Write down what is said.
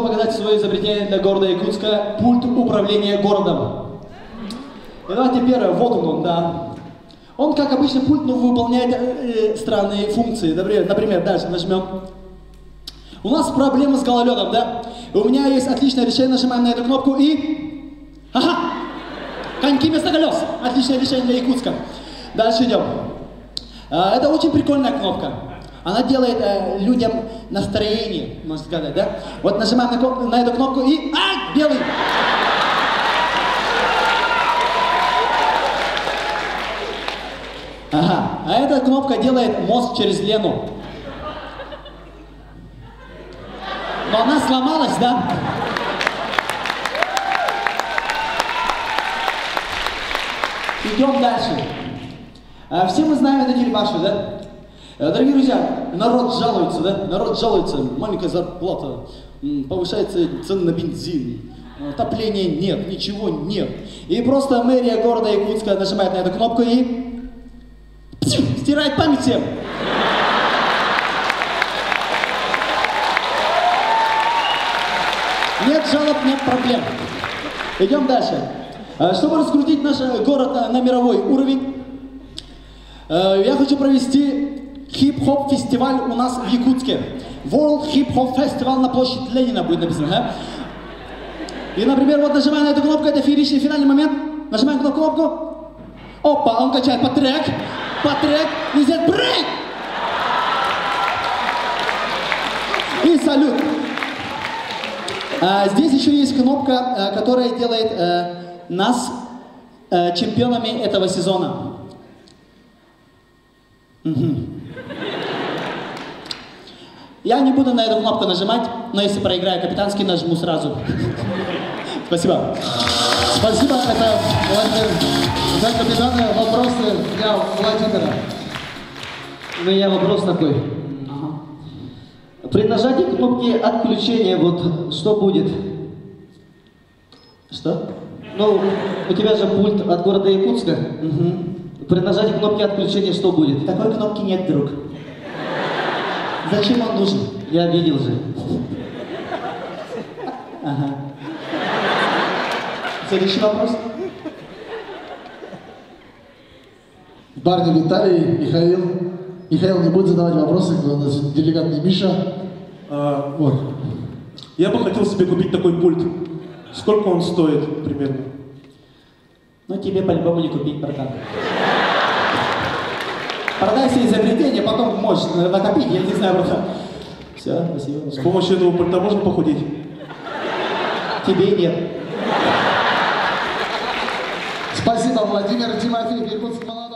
вам показать свое изобретение для города Якутска. Пульт управления городом. И давайте первое, вот он, да. Он, как обычно, пульт, но выполняет странные функции. Например, дальше нажмем. У нас проблема с гололедом, да? И у меня есть отличное решение, нажимаем на эту кнопку и... Ага! Коньки вместо колес. Отличное решение для Якутска. Дальше идем. Это очень прикольная кнопка. Она делает людям настроение, можно сказать, да? Вот нажимаем на эту кнопку и... А! Белый! Ага. А эта кнопка делает мост через Лену. Но она сломалась, да? Идем дальше. Все мы знаем эту телебашу, да? Дорогие друзья, народ жалуется, да? Народ жалуется, маленькая зарплата, повышается цены на бензин, отопления нет, ничего нет. И просто мэрия города Якутска нажимает на эту кнопку и стирает память всем. Нет жалоб, нет проблем. Идем дальше. Чтобы раскрутить наш город на мировой уровень, я хочу провести хип-хоп фестиваль у нас в Якутске. World Hip Hop Festival на площади Ленина будет написано, да? И, например, вот нажимаем на эту кнопку, это финальный момент. Нажимаем на кнопку. Опа, он качает под трек, и здесь брейк. И салют. Здесь еще есть кнопка, которая делает нас чемпионами этого сезона. Угу. Я не буду на эту кнопку нажимать, но если проиграю капитанский, нажму сразу. Спасибо. Спасибо, это Владимир. За капитана вопросы для Владимира. У меня вопрос такой. При нажатии кнопки отключения, вот что будет? Что? Ну, у тебя же пульт от города Якутска. Угу. При нажатии кнопки отключения что будет? Такой кнопки нет, друг. Зачем он нужен? Я видел же. Ага. Следующий вопрос. Парни Виталий, Михаил. Михаил не будет задавать вопросы, у нас делегат не Миша. Вот. Я бы хотел себе купить такой пульт. Сколько он стоит примерно? Ну, тебе по-любому не купить, братан. Продай себе изобретение, потом можешь накопить, я не знаю, братан. Все, спасибо. С помощью этого пульта можно похудеть? Тебе нет. Спасибо, Владимир. Тимофей, Иркутск, молодец.